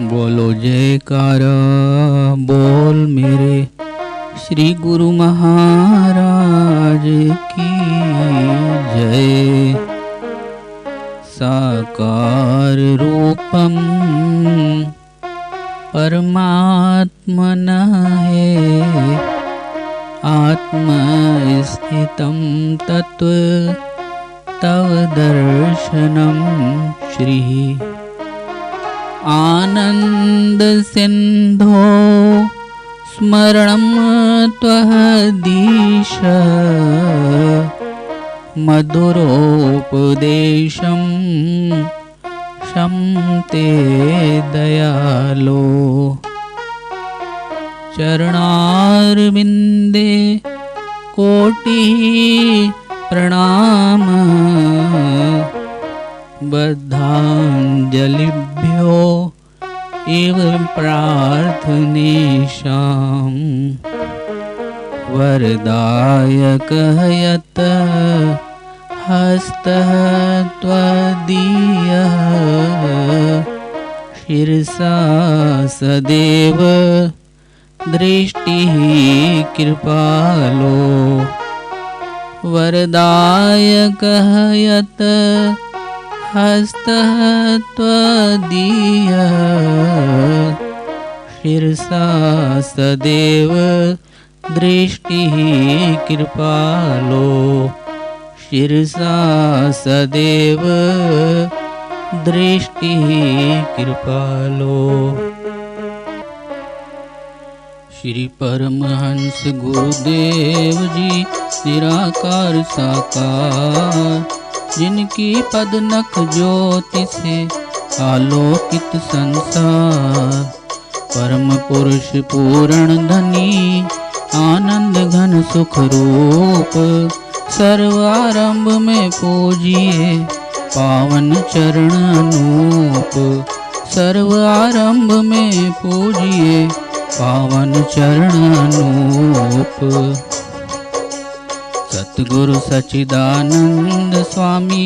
बोलो जयकारा बोल मेरे श्री गुरु महाराज की जय। साकार रूपम परमात्मन है, आत्मस्थितं तत्व तव दर्शनम श्री। आनंद सिंधो स्मरणं त्वदीश, मधुरोपदेशं शम्ते दयालो। चरणारविंदे कोटि प्रणाम, बद्धांजलिभ्यो एव प्रार्थनेशां। वरदायक यत् हस्तः त्वदीयः, शिरसा सदैव दृष्टिः कृपालो। वरदायकः यत् हस्तः त्वदीयः, शिरसा सदैव दृष्टिः कृपालो। शिरसा सदैव दृष्टिः कृपालो। श्री परमहंस गुरुदेव जी निराकार साकार, जिनकी पदनख ज्योति से आलोकित संसार। परम पुरुष पूर्ण धनी आनंद घन सुख रूप, सर्वारंभ में पूजिए पावन चरण अनूप। सर्वारंभ में पूजिए पावन चरण अनूप। सतगुरु सच्चिदानंद स्वामी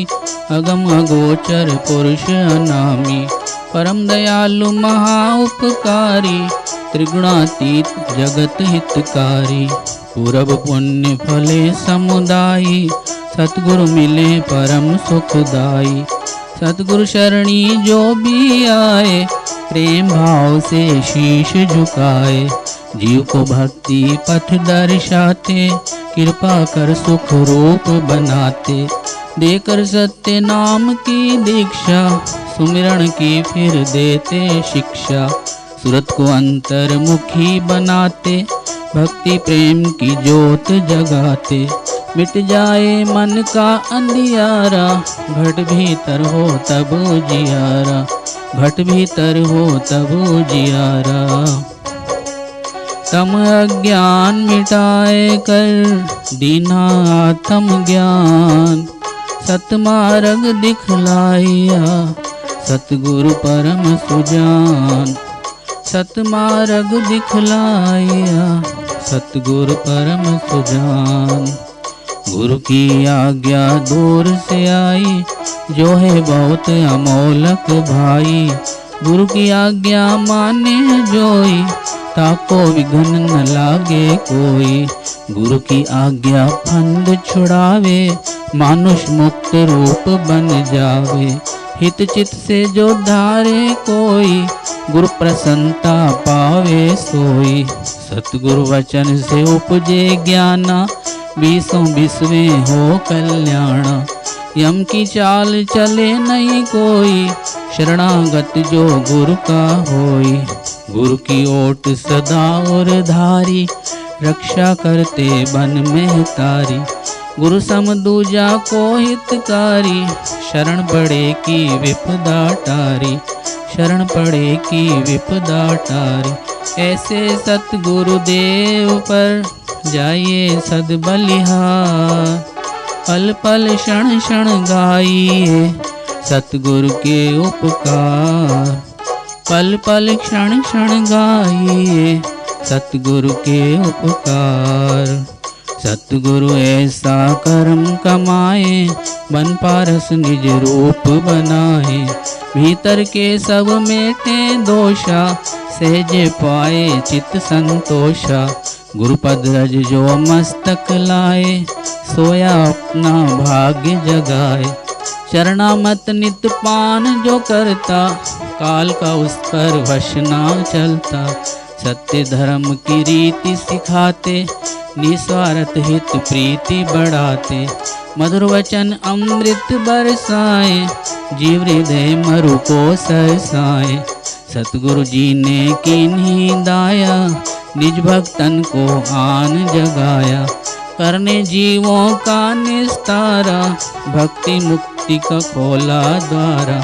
अगम अगोचर पुरुष अनामी, परम दयालु महा उपकारी, त्रिगुणातीत जगत हितकारी। पूरब पुण्य फले समुदायी, सतगुरु मिले परम सुखदाई। सतगुरु शरणी जो भी आए, प्रेम भाव से शीश झुकाए। जीव को भक्ति पथ दर्शाते, कृपा कर सुख रूप बनाते। देकर सत्य नाम की दीक्षा, सुमिरण की फिर देते शिक्षा। सूरत को अंतर्मुखी बनाते, भक्ति प्रेम की ज्योत जगाते। मिट जाए मन का अंधियारा, घट भीतर हो तब उजियारा। घट भीतर हो तब उजियारा। तम अज्ञान मिटाए कर दीना आत्म ज्ञान। सतमार्ग दिखलाइया सतगुरु परम सुजान। सतमार्ग दिखलाइया सतगुरु परम सुजान। गुरु की आज्ञा दूर से आई, जो है बहुत अमोलक भाई। गुरु की आज्ञा माने जोई, ताको विघ्न न लागे कोई। गुरु की आज्ञा फंद छुड़ावे, मानुष मुक्त रूप बन जावे। हित चित से जो धारे कोई, गुरु प्रसन्नता पावे सोई। सतगुरु वचन से उपजे ज्ञाना, बीसों बिसवें हो कल्याणा। यम की चाल चले नहीं कोई, शरणागत जो गुरु का होई। गुरु की ओट सदा और धारी, रक्षा करते बन में तारी। गुरु सम दूजा को हितकारी, शरण पड़े की विपदा टारी। शरण पड़े की विपदा टारी। ऐसे सतगुरु देव पर जाइए सद बलिहार। पल पल क्षण क्षण गाइए सतगुरु के उपकार। पल पल क्षण क्षण गाइए सतगुरु के उपकार। सतगुरु ऐसा कर्म कमाए, बन पारस निज रूप बनाए। भीतर के सब मेटे दोषा, सहजे पाए चित संतोषा। गुरुपद रज जो मस्तक लाए, सोया अपना भाग्य जगाए। चरणामत नित पान जो करता, काल का उस पर वश ना चलता। सत्य धर्म की रीति सिखाते, निस्वार्थ हित प्रीति बढ़ाते। मधुर वचन अमृत बरसाए, जीव हृदय मरु को सरसाए। सतगुरु जी ने कीन्ही दाया, निज भक्तन को आन जगाया। करने जीवों का निस्तारा, भक्ति मुक्ति का खोला द्वारा।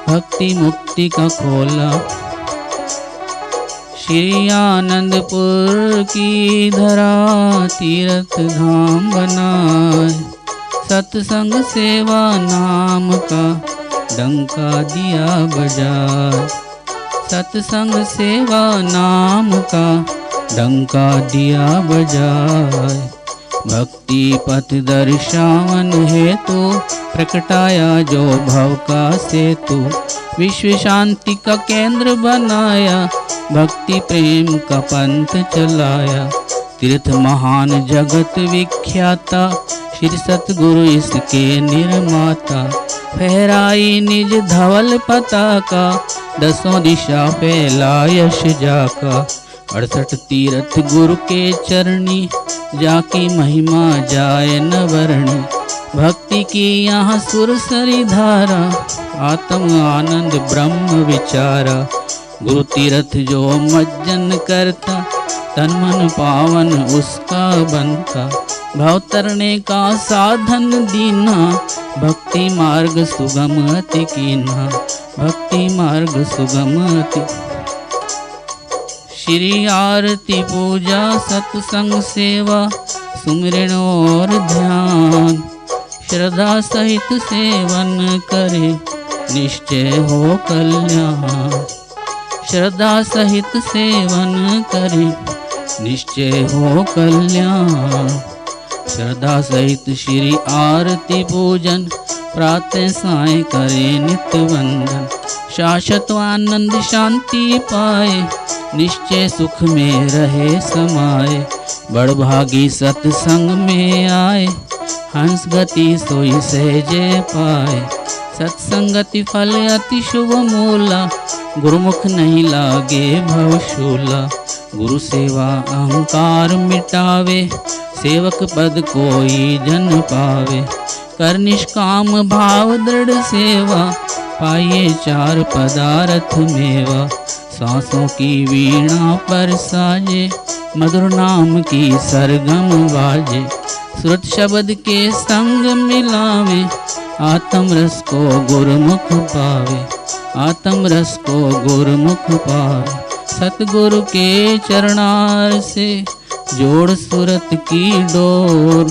भक्ति मुक्ति का खोला। श्री आनंदपुर की धरा, तीर्थ धाम बनाए। सत्संग सेवा नाम का डंका दिया बजाए। सत्संग सेवा नाम का डंका दिया बजाए। भक्ति पथ दर्शावन हेतु, प्रकटाया जो भव का सेतु। विश्व शांति का केंद्र बनाया, भक्ति प्रेम का पंथ चलाया। तीर्थ महान जगत विख्याता, श्री सतगुरु इसके निर्माता। फहराई निज धवल पताका, दसों दिशा फैला यश जाका। 68 तीर्थ गुरु के चरणी, जाकी महिमा जाए न वर्णी। भक्ति की यहाँ सुरसरी धारा, आत्म आनंद ब्रह्म विचारा। गुरु तीर्थ जो मज्जन करता, तन मन पावन उसका बनता। भाव तरने का साधन दीना, भक्ति मार्ग सुगम अति कीन्हा। भक्ति मार्ग सुगम अति। श्री आरती पूजा सत्संग सेवा, सुमिरन और ध्यान। श्रद्धा सहित सेवन करे, निश्चय हो कल्याण। श्रद्धा सहित सेवन करे, निश्चय हो कल्याण। श्रद्धा सहित श्री आरती पूजन, प्रातः साय करे नित्य वंदन। शाश्वत आनंद शांति पाए, निश्चय सुख में रहे समाए। बड़भागी सत्संग में आए, हंस गति सोई सहजे पाए। सत्संगति फल अति शुभ मूला, गुरुमुख नहीं लागे भवशूला। गुरु सेवा अहंकार मिटावे, सेवक पद कोई जन पावे। कर निष्काम भाव दृढ़ सेवा, पाइए 4 पदार्थ मेवा। सांसों की वीणा पर साजे, मधुर नाम की सरगम बाजे। श्रुत शब्द के संग मिलावे, आत्म रस को गुरुमुख पावे। आत्म रस को गुरुमुख पावे। सतगुरु के चरणार से, जोड़ सूरत की डोर।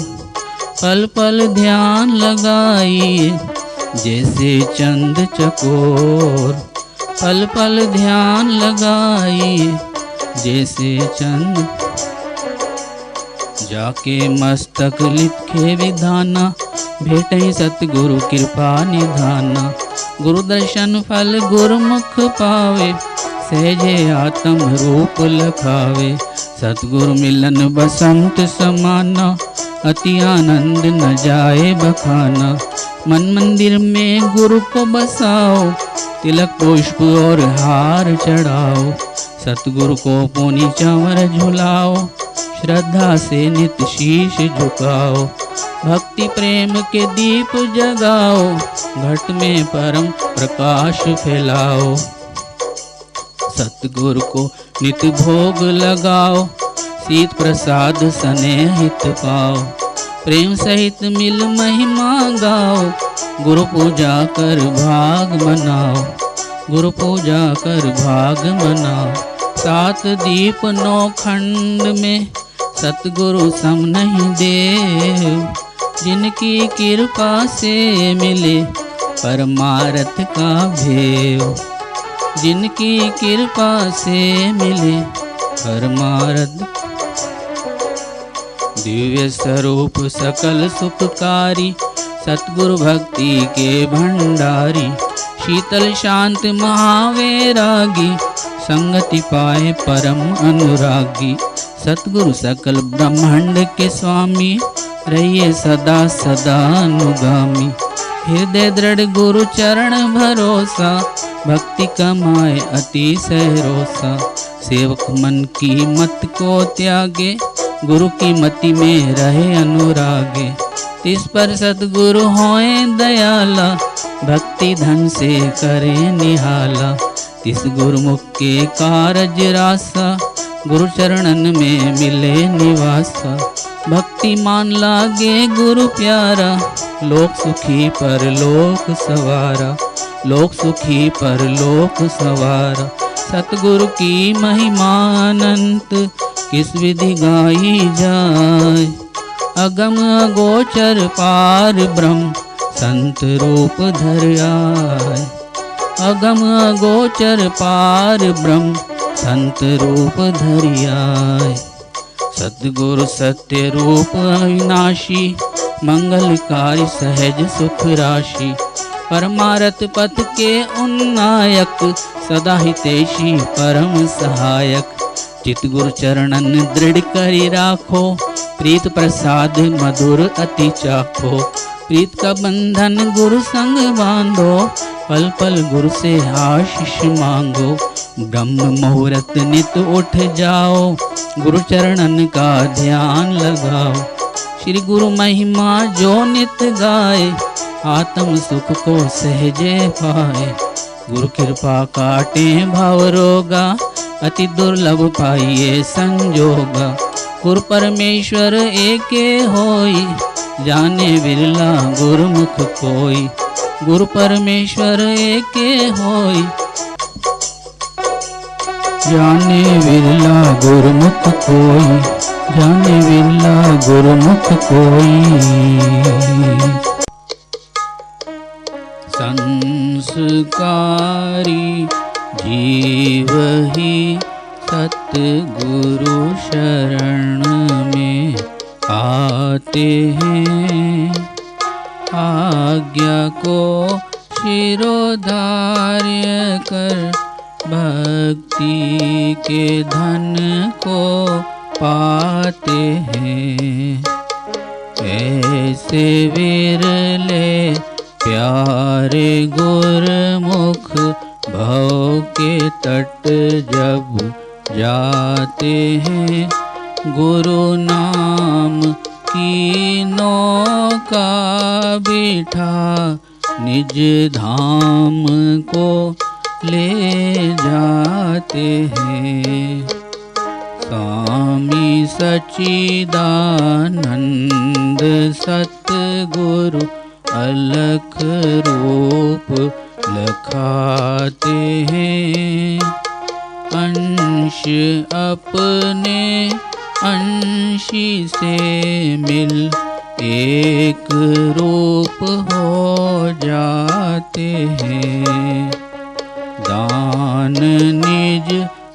पल पल ध्यान लगाइए, जैसे चंद चकोर। पल पल ध्यान लगाइए, जैसे चंद। जाके मस्तक लिखे विधाना, भेटे सतगुरु कृपा निधाना। गुरु दर्शन फल गुरुमुख पावे, सहजे आत्म रूप लखावे। सतगुरु मिलन बसंत समाना, अति आनंद न जाए बखाना। मन मंदिर में गुरु को बसाओ, तिलक पुष्प और हार चढ़ाओ। सतगुरु को पोनी चावर झुलाओ, श्रद्धा से नित शीश झुकाओ। भक्ति प्रेम के दीप जगाओ, घट में परम प्रकाश फैलाओ। सतगुरु को नित भोग लगाओ, शीत प्रसाद स्नेहित पाओ। प्रेम सहित मिल महिमा गाओ, गुरु पूजा कर भाग मनाओ। गुरु पूजा कर भाग मनाओ। 7 दीप 9 खंड में, सतगुरु सम नहीं देव। जिनकी कृपा से मिले, परमार्थ का भेव। जिनकी कृपा से मिले, परमार्थ। दिव्य स्वरूप सकल सुखकारी, सतगुरु भक्ति के भंडारी। शीतल शांत महावैरागी, संगति पाए परम अनुरागी। सतगुरु सकल ब्रह्मांड के स्वामी, रहिए सदा सदा अनुगामी। हृदय दृढ़ गुरु चरण भरोसा, भक्ति कमाए अतिशय रोसा। सेवक मन की मत को त्यागे, गुरु की मति में रहे अनुरागे। तिस पर सतगुरु होए दयाला, भक्ति धन से करे निहाला। तिस गुरुमुख के कारज रासा, गुरु चरणन में मिले निवासा। भक्ति मान लागे गुरु प्यारा, लोक सुखी पर लोक सवारा। लोक सुखी पर लोक सवारा। सतगुरु की महिमा अनंत, किस विधि गाई जाए। अगम अगोचर पार ब्रह्म, संत रूप धर आए। अगम अगोचर पार ब्रह्म, संत रूप धर आए। सतगुरु सत्य रूप अविनाशी, मंगलकारी सहज सुख राशि। परमारथ पथ के उन्नायक, सदा हितैषी परम सहायक। चित गुरु चरणन दृढ़ करी राखो, प्रीत प्रसाद मधुर अति चाखो। प्रीत का बंधन गुरु संग बांधो, पल पल गुरु से आशीष मांगो। ब्रह्म मुहूर्त नित उठ जाओ, गुरु चरणन का ध्यान लगाओ। श्री गुरु महिमा जो नित गाए, आत्म सुख को सहजे पाए। गुरु कृपा काटे भव रोगा, अति दुर्लभ पाइए संजोगा। गुरु परमेश्वर एके होई, जाने बिरला गुरुमुख कोई। गुरु परमेश्वर एके होई, जाने बिरला गुरुमुख कोई। जाने बिरला गुरुमुख कोई। संस्कारी जीव ही सतगुरु शरण में आते हैं। आज्ञा को शिरोधार्य कर, भक्ति के धन को पाते हैं। ऐसे विरले प्यारे गुरमुख, भव के तट जब जाते हैं। गुरु नाम की नौका बिठा, निज धाम को ले जाते हैं। स्वामी सच्चिदानंद सतगुरु, अलख रूप लखाते हैं। अंश अपने अंशी से मिल, एक रूप हो जाते हैं। दान निज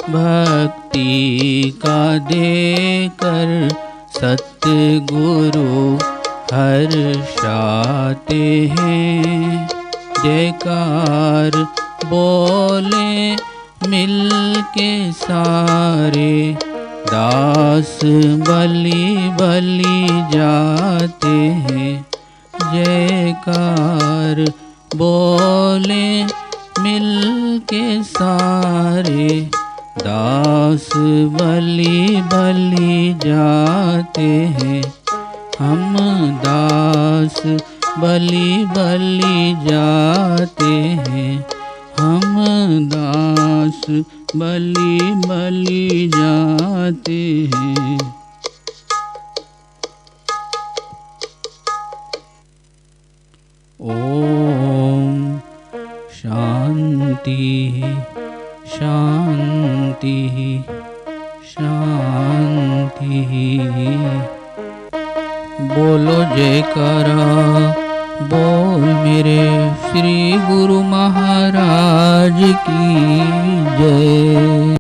भक्ति का देकर, सतगुरु हर्षाते हैं। जयकार बोले मिल के सारे, दास बलि बलि जाते हैं। जयकार बोले मिल के सारे, दास बलि बलि जाते हैं। हम दास बलि बलि जाते हैं। हम दास बलि बलि जाते हैं। ओम शांति शांति शांति। बोलो जयकारा, बोल मेरे श्री गुरु महाराज की जय।